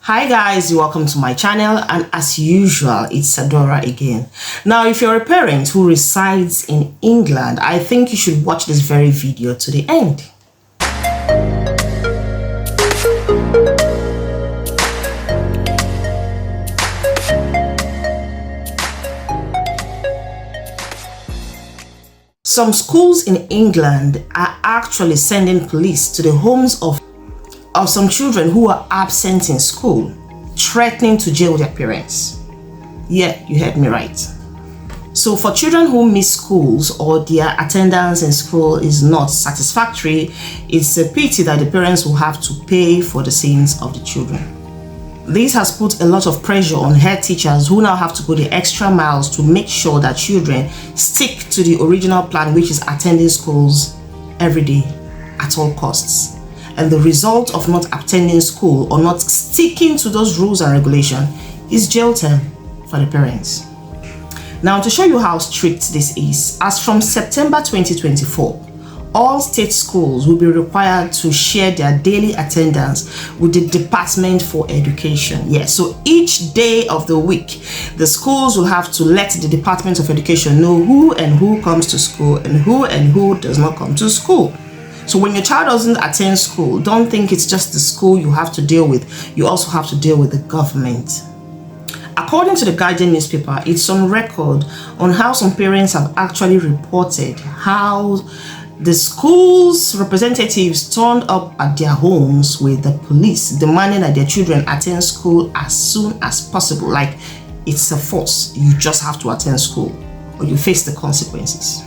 Hi guys, welcome to my channel, and as usual it's Adora again. Now if you're a parent who resides in England, I think you should watch this very video to the end. Some schools in England are actually sending police to the homes of some children who are absent in school, threatening to jail their parents. Yeah, you heard me right. So for children who miss schools or their attendance in school is not satisfactory, it's a pity that the parents will have to pay for the sins of the children. This has put a lot of pressure on head teachers who now have to go the extra miles to make sure that children stick to the original plan, which is attending schools every day at all costs. And the result of not attending school or not sticking to those rules and regulations is jail term for the parents. Now, to show you how strict this is, as from September 2024, all state schools will be required to share their daily attendance with the Department for Education. Yes, so each day of the week, the schools will have to let the Department of Education know who comes to school and who does not come to school. So when your child doesn't attend school, don't think it's just the school you have to deal with. You also have to deal with the government. According to the Guardian newspaper, it's on record on how some parents have actually reported how the school's representatives turned up at their homes with the police, demanding that their children attend school as soon as possible. Like it's a force. You just have to attend school or you face the consequences.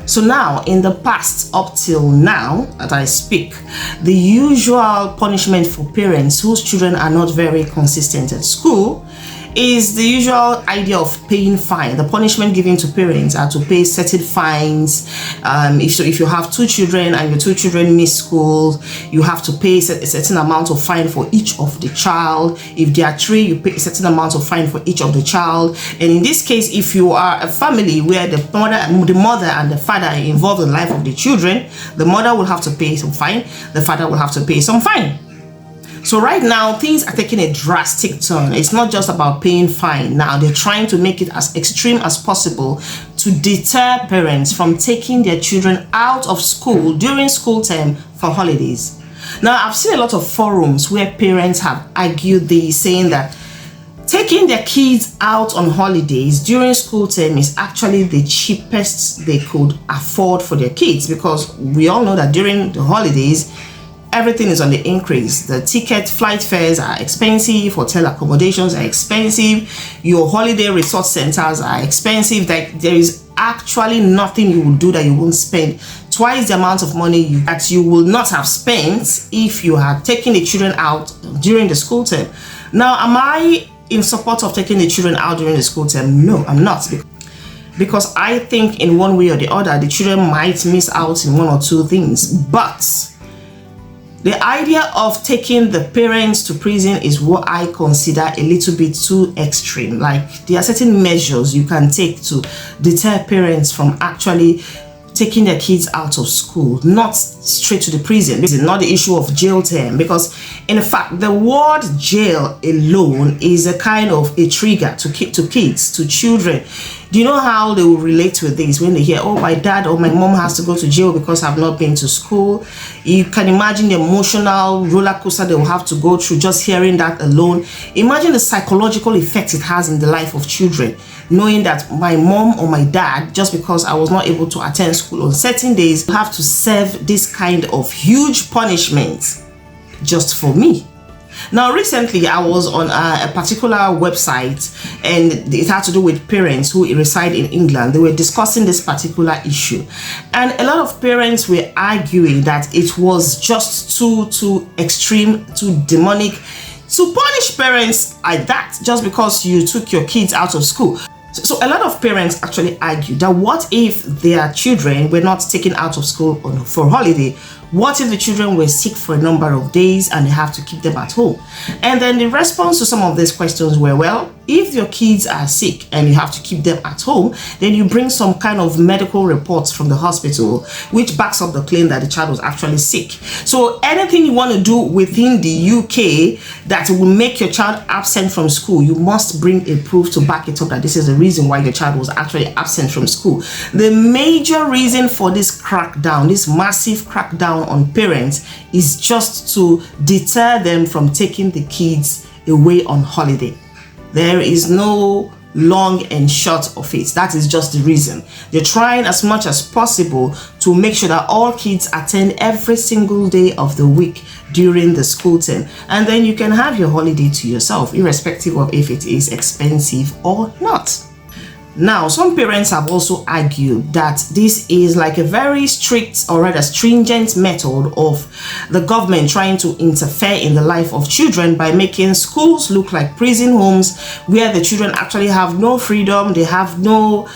So now, in the past, up till now that I speak, the usual punishment for parents whose children are not very consistent at school is the usual idea of paying fine. The punishment given to parents are to pay certain fines. If you have two children and your two children miss school, you have to pay a certain amount of fine for each of the child. If there are three, you pay a certain amount of fine for each of the child. And in this case, if you are a family where the mother and the father are involved in the life of the children, the mother will have to pay some fine, the father will have to pay some fine. So right now, things are taking a drastic turn. It's not just about paying fine. Now they're trying to make it as extreme as possible to deter parents from taking their children out of school during school term for holidays. Now, I've seen a lot of forums where parents have argued this, saying that taking their kids out on holidays during school term is actually the cheapest they could afford for their kids, because we all know that during the holidays, everything is on the increase. The flight fares are expensive, hotel accommodations are expensive, your holiday resort centers are expensive. Like there is actually nothing you will do that you won't spend twice the amount of money that you will not have spent if you had taken the children out during the school term. Now, am I in support of taking the children out during the school term? No, I'm not. Because I think in one way or the other, the children might miss out in one or two things. But the idea of taking the parents to prison is what I consider a little bit too extreme. Like there are certain measures you can take to deter parents from actually taking their kids out of school, not straight to the prison. This is not the issue of jail term, because in fact the word jail alone is a kind of a trigger to kids, to children. Do you know how they will relate with this when they hear, oh, my dad or my mom has to go to jail because I've not been to school? You can imagine the emotional roller coaster they will have to go through just hearing that alone. Imagine the psychological effects it has in the life of children, knowing that my mom or my dad, just because I was not able to attend school on certain days, have to serve this kind of huge punishment just for me. Now, recently I was on a particular website, and it had to do with parents who reside in England. They were discussing this particular issue, and a lot of parents were arguing that it was just too extreme, too demonic to punish parents like that just because you took your kids out of school. So a lot of parents actually argue that what if their children were not taken out of school for holiday? What if the children were sick for a number of days and they have to keep them at home? And then the response to some of these questions were, well, if your kids are sick and you have to keep them at home, then you bring some kind of medical reports from the hospital which backs up the claim that the child was actually sick. So anything you want to do within the UK that will make your child absent from school, you must bring a proof to back it up that this is the reason why your child was actually absent from school. The major reason for this crackdown, this massive crackdown on parents, is just to deter them from taking the kids away on holiday. There is no long and short of it. That is just the reason. They're trying as much as possible to make sure that all kids attend every single day of the week during the school term, and then you can have your holiday to yourself, irrespective of if it is expensive or not. Now, some parents have also argued that this is like a very strict or rather stringent method of the government trying to interfere in the life of children by making schools look like prison homes where the children actually have no freedom, they have no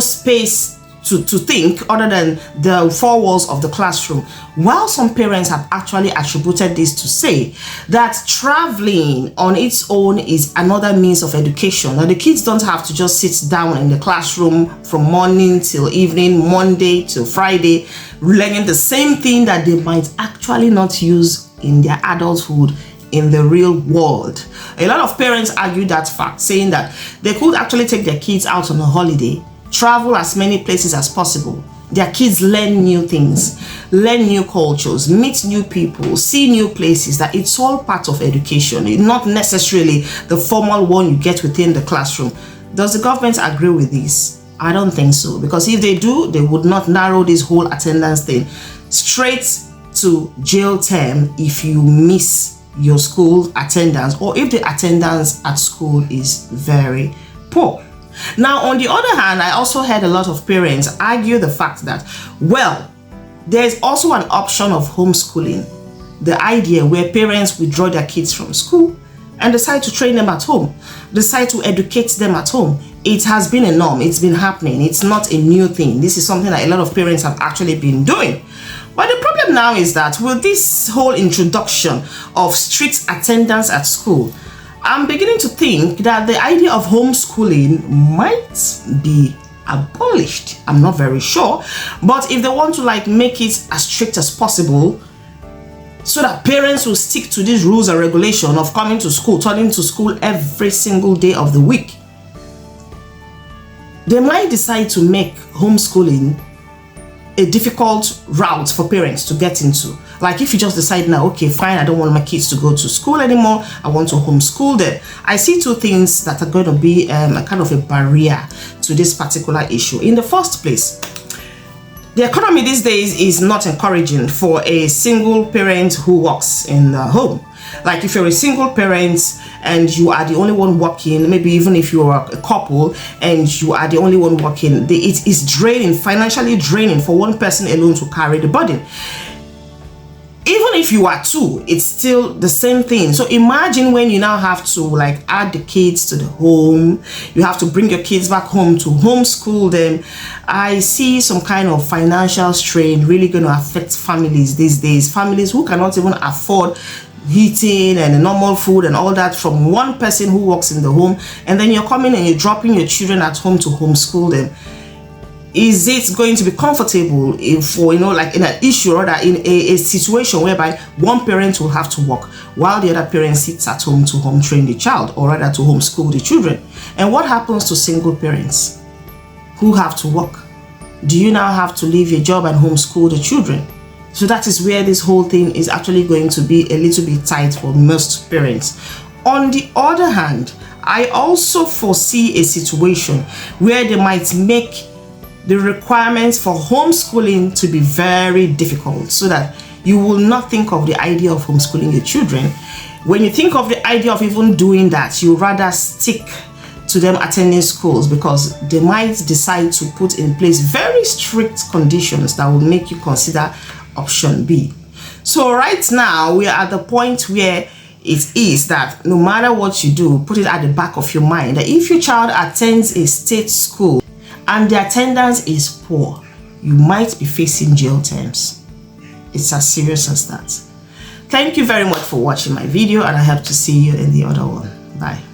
space to think other than the four walls of the classroom. While some parents have actually attributed this to say that traveling on its own is another means of education. Now, the kids don't have to just sit down in the classroom from morning till evening, Monday till Friday, learning the same thing that they might actually not use in their adulthood in the real world. A lot of parents argue that fact, saying that they could actually take their kids out on a holiday, travel as many places as possible. Their kids learn new things, learn new cultures, meet new people, see new places, that it's all part of education, not necessarily the formal one you get within the classroom. Does the government agree with this? I don't think so, because if they do, they would not narrow this whole attendance thing straight to jail term if you miss your school attendance or if the attendance at school is very poor. Now, on the other hand, I also heard a lot of parents argue the fact that, well, there's also an option of homeschooling. The idea where parents withdraw their kids from school and decide to train them at home, decide to educate them at home. It has been a norm. It's been happening. It's not a new thing. This is something that a lot of parents have actually been doing. But the problem now is that with this whole introduction of strict attendance at school, I'm beginning to think that the idea of homeschooling might be abolished. I'm not very sure, but if they want to make it as strict as possible so that parents will stick to these rules and regulation of coming to school, turning to school every single day of the week, they might decide to make homeschooling a difficult route for parents to get into. Like if you just decide now, okay, fine, I don't want my kids to go to school anymore, I want to homeschool them. I see two things that are going to be a kind of a barrier to this particular issue. In the first place, the economy these days is not encouraging for a single parent who works in the home. Like if you're a single parent and you are the only one working, maybe even if you are a couple and you are the only one working, it is draining, financially draining for one person alone to carry the burden. Even if you are two, it's still the same thing. So imagine when you now have to add the kids to the home, you have to bring your kids back home to homeschool them. I see some kind of financial strain really going to affect families these days. Families who cannot even afford heating and normal food and all that from one person who works in the home, and then you're coming and you're dropping your children at home to homeschool them. Is it going to be comfortable for, in an issue or in a situation whereby one parent will have to work while the other parent sits at home to home train the child, or rather to homeschool the children? And what happens to single parents who have to work? Do you now have to leave your job and homeschool the children? So that is where this whole thing is actually going to be a little bit tight for most parents. On the other hand, I also foresee a situation where they might make the requirements for homeschooling to be very difficult, so that you will not think of the idea of homeschooling your children. When you think of the idea of even doing that, you rather stick to them attending schools, because they might decide to put in place very strict conditions that will make you consider option B. So right now we are at the point where it is that no matter what you do, put it at the back of your mind that if your child attends a state school and the attendance is poor, you might be facing jail terms. It's as serious as that. Thank you very much for watching my video, and I hope to see you in the other one. Bye.